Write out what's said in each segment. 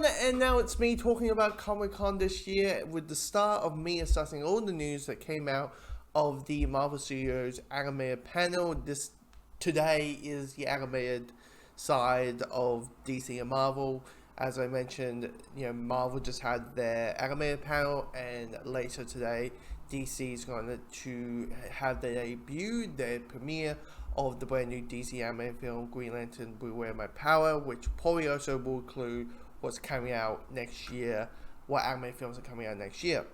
and now it's me talking about Comic-Con this year with the start of me assessing all the news that came out of the Marvel Studios animated panel. Today is the animated side of DC and Marvel. As I mentioned, Marvel just had their animated panel, and later today, DC is going to have their debut, their premiere of the brand new DC animated film Green Lantern Blue Wear My Power, which probably also will include what's coming out next year, what animated films are coming out next year.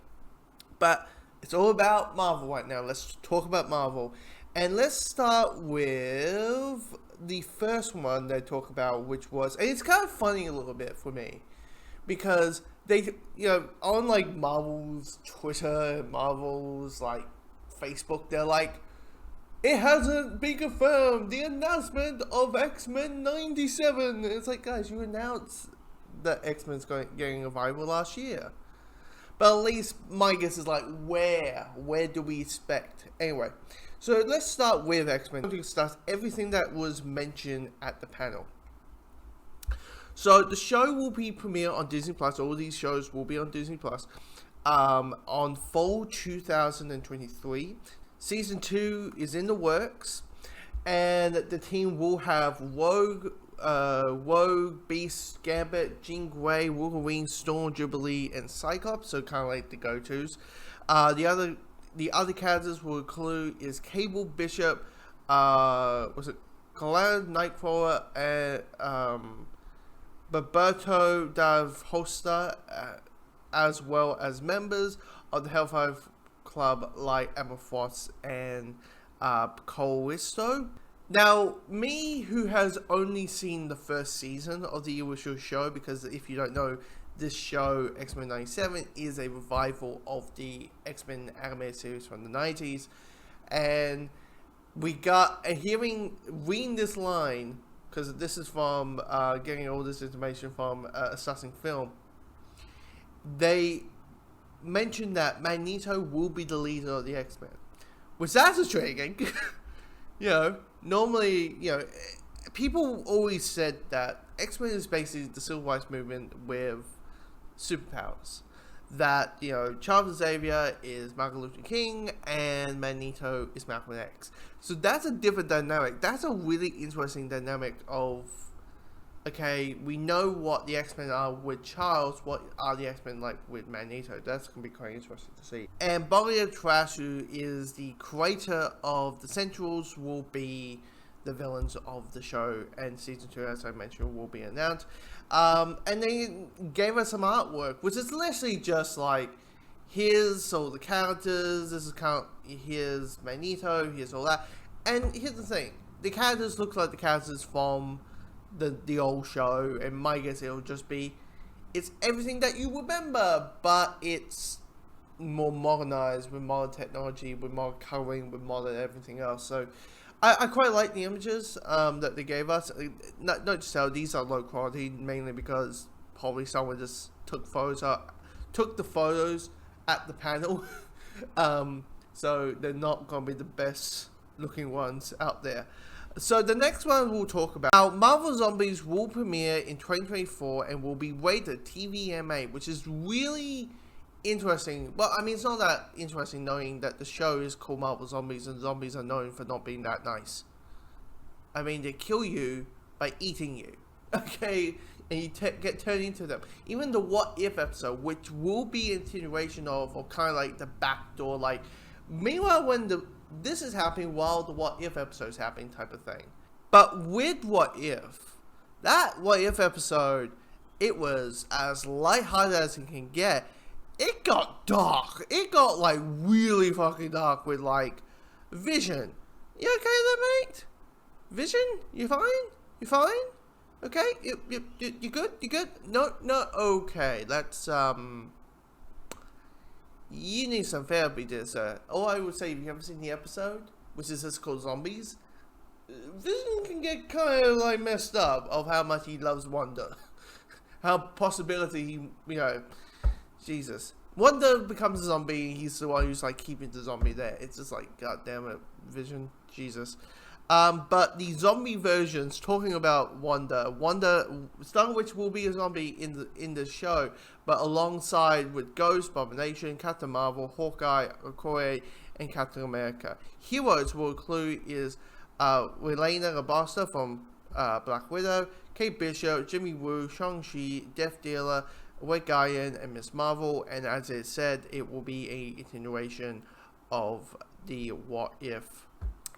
But it's all about Marvel right now. Let's talk about Marvel. And let's start with the first one they talk about, which was, and it's kind of funny a little bit for me, because they, on like Marvel's Twitter, Marvel's like Facebook, they're like, it hasn't been confirmed, the announcement of X-Men 97. It's like, guys, you announced that X-Men's getting a revival last year. But at least my guess is like, where do we expect? Anyway, so let's start with X-Men. I'm going to discuss everything that was mentioned at the panel. So the show will be premiered on Disney Plus. All these shows will be on Disney Plus on fall 2023. Season 2 is in the works, and the team will have Rogue, Beast, Gambit, Jean Grey, Wolverine, Storm, Jubilee, and Cyclops. So kind of like the go-tos. The other characters will include is Cable, Bishop, Galactus, Nightcrawler, and Roberto Dave Holster, as well as members of the Hellfire Club like Emma Frost and Callisto. Now, me, who has only seen the first season of the original show, because if you don't know, this show, X-Men 97, is a revival of the X-Men animated series from the 90s. And we got reading this line, because this is from getting all this information from Assessing Film. They mentioned that Magneto will be the leader of the X-Men, which that's intriguing. Normally, people always said that X-Men is basically the civil rights movement with superpowers. That, Charles Xavier is Martin Luther King and Magneto is Malcolm X. So that's a different dynamic. That's a really interesting dynamic of, okay, we know what the X-Men are with Charles, what are the X-Men like with Magneto? That's going to be quite interesting to see. And Bollier Trash, who is the creator of the Centrals, will be the villains of the show, and season 2, as I mentioned, will be announced. And they gave us some artwork, which is literally just like, here's all the characters, here's Magneto, here's all that. And here's the thing, the characters look like the characters from the old show, and my guess it'll just be, it's everything that you remember, but it's more modernized with modern technology, with modern coloring, with modern everything else. So I quite like the images that they gave us. Not to say these are low quality, mainly because probably someone just took the photos at the panel. So they're not going to be the best looking ones out there. So the next one we'll talk about, Marvel Zombies will premiere in 2024 and will be rated TVMA, which is really interesting. Well, I mean, it's not that interesting knowing that the show is called Marvel Zombies, and zombies are known for not being that nice. I mean, they kill you by eating you, okay? And you get turned into them. Even the What If episode, which will be a continuation of, or kind of like the backdoor, like, meanwhile when this is happening while the What If episode is happening type of thing. But with What If, that What If episode, it was as lighthearted as it can get. It got dark. It got like really fucking dark with like Vision. You okay there, mate? Vision? You fine? You fine? Okay? You good? You good? No, okay. Let's you need some therapy, dear sir. All I would say, if you haven't seen the episode, which is just called Zombies, Vision can get kind of like messed up of how much he loves Wanda. How possibility he, Jesus. Wanda becomes a zombie, he's the one who's like keeping the zombie there. It's just like, god damn it, Vision, Jesus. But the zombie versions, talking about Wanda, Star Witch will be a zombie in the show, but alongside with Ghost, Abomination, Captain Marvel, Hawkeye, Okoye, and Captain America. Heroes will include is Relena Labasta from Black Widow, Kate Bishop, Jimmy Woo, Shang-Chi, Death Dealer, Red Guardian, and Miss Marvel. And as it said, it will be a continuation of the What If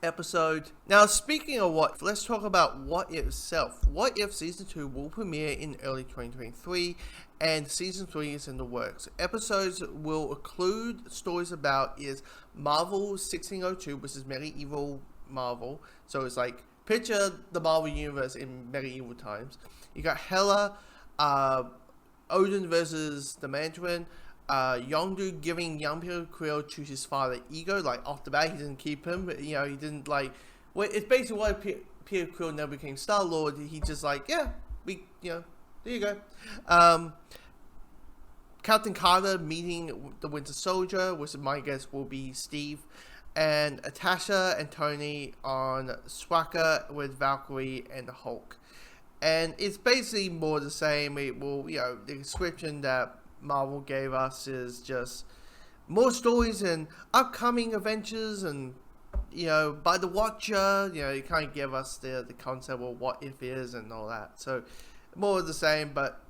episode. Now, speaking of What If, let's talk about What If itself. What If Season 2 will premiere in early 2023, and Season 3 is in the works. Episodes will include stories about is Marvel 1602, which is medieval Marvel. So it's like, picture the Marvel Universe in medieval times. You got Hela, Odin versus the Mandarin, Yondu giving young Peter Quill to his father Ego. Like, off the bat, he didn't keep him. He didn't like. Well, it's basically why Peter Quill never became Star-Lord. He just like, yeah, there you go. Captain Carter meeting the Winter Soldier, which my guess will be Steve, and Natasha and Tony on Swacker with Valkyrie and the Hulk. And it's basically more the same. It will, the description that Marvel gave us is just more stories and upcoming adventures, and by the Watcher, it kind of give us the concept of what if is and all that. So more of the same. But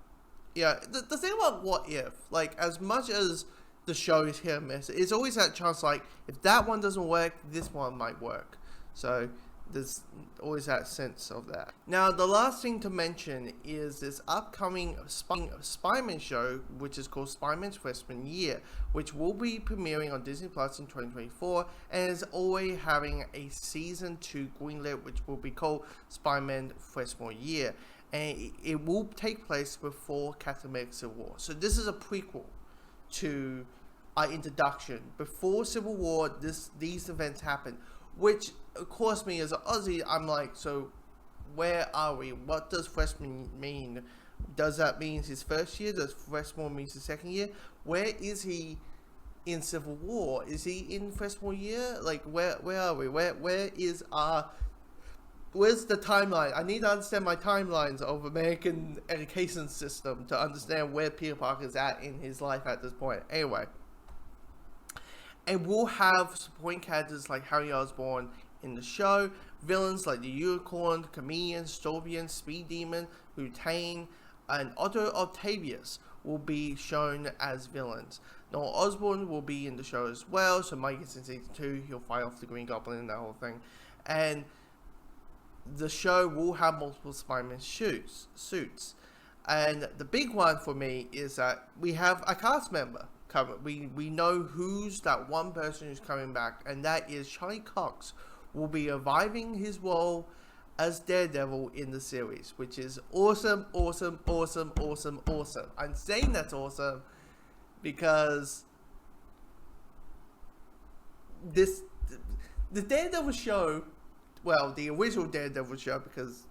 the thing about What If, like, as much as the show is hit or miss, it's always that chance, like, if that one doesn't work, this one might work. So there's always that sense of that. Now, the last thing to mention is this upcoming Spider-Man show, which is called Spider-Man's Freshman Year, which will be premiering on Disney Plus in 2024, and is already having a Season 2 greenlit, which will be called Spider-Man Freshman Year. And it will take place before Captain America Civil War. So this is a prequel to our introduction. Before Civil War, these events happen, which of course me as an Aussie, I'm like, so where are we? What does freshman mean? Does that mean his first year? Does freshman mean his second year? Where is he in Civil War? Is he in freshman year? Like, where are we? Where's the timeline? I need to understand my timelines of American education system to understand where Peter Parker is at in his life at this point. Anyway. And we'll have supporting characters like Harry Osborn in the show, villains like the Unicorn, Chameleon, Storbian, Speed Demon, Butane, and Otto Octavius will be shown as villains. Now, Osborn will be in the show as well, so Mike is in Season 2, he'll fight off the Green Goblin and that whole thing. And the show will have multiple Spider-Man suits. And the big one for me is that we have a cast member. We know who's that one person who's coming back, and that is Charlie Cox will be reviving his role as Daredevil in the series, which is awesome. I'm saying that's awesome because the Daredevil show, well, the original Daredevil show, because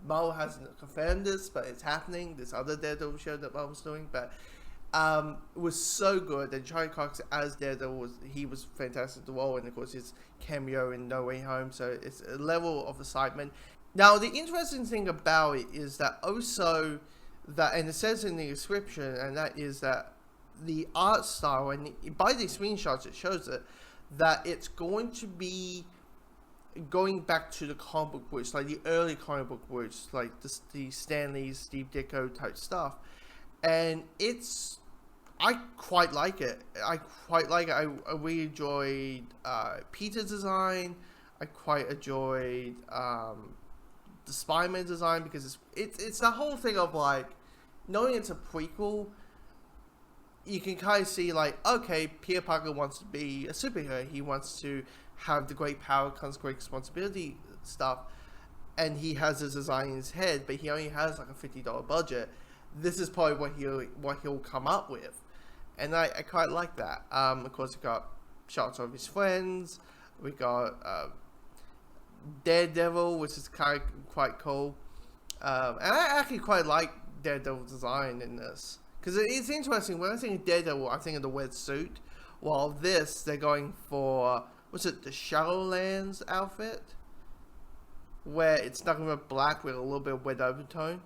Marvel hasn't confirmed this, but it's happening. This other Daredevil show that Marvel's doing, but was so good, and Charlie Cox as Daredevil was fantastic the role, and of course his cameo in No Way Home, so it's a level of excitement. Now, the interesting thing about it is that also that, and it says in the description, and that is that the art style, and by the screenshots it shows it, that it's going to be going back to the comic book books, like the early comic book books, like the Stan Lee, Steve Ditko type stuff, and I quite like it. I really enjoyed Peter's design. I quite enjoyed the Spider-Man design, because it's the whole thing of, like, knowing it's a prequel, you can kind of see, like, okay, Peter Parker wants to be a superhero. He wants to have the great power comes great responsibility stuff, and he has his design in his head, but he only has like a $50 budget. This is probably what he'll come up with. And I quite like that. Of course, we got shots of his friends. We got Daredevil, which is quite cool. And I actually quite like Daredevil's design in this, because it's interesting. When I think of Daredevil, I think of the red suit. While they're going for, what's it, the Shadowlands outfit? where it's nothing but black with a little bit of red overtone.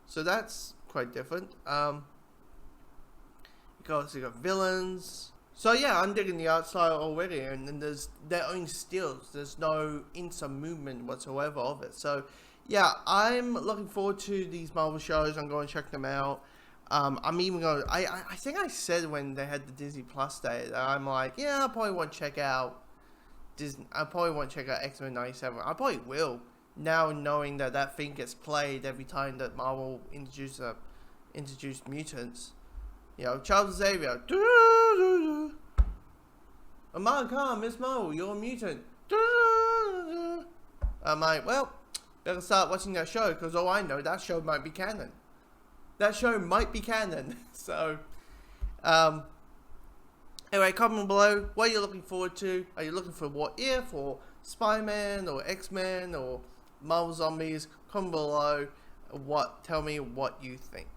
So that's quite different. You got villains. So yeah, I'm digging the art style already, and then there's their own stills. There's no instant movement whatsoever of it. So yeah, I'm looking forward to these Marvel shows. I'm going to check them out. I'm even going to, I think I said when they had the Disney Plus day that I'm like, yeah, I probably want to check out Disney. I probably want to check out X-Men 97. I probably will, now knowing that thing gets played every time that Marvel introduced mutants. You know, Charles Xavier. Oh my god, Miss Marvel, you're a mutant. I'm like, well, better start watching that show, because all I know, that show might be canon. That show might be canon. So, anyway, comment below what you're looking forward to. Are you looking for What If, or Spider-Man, or X-Men, or Marvel Zombies? Comment below. Tell me what you think.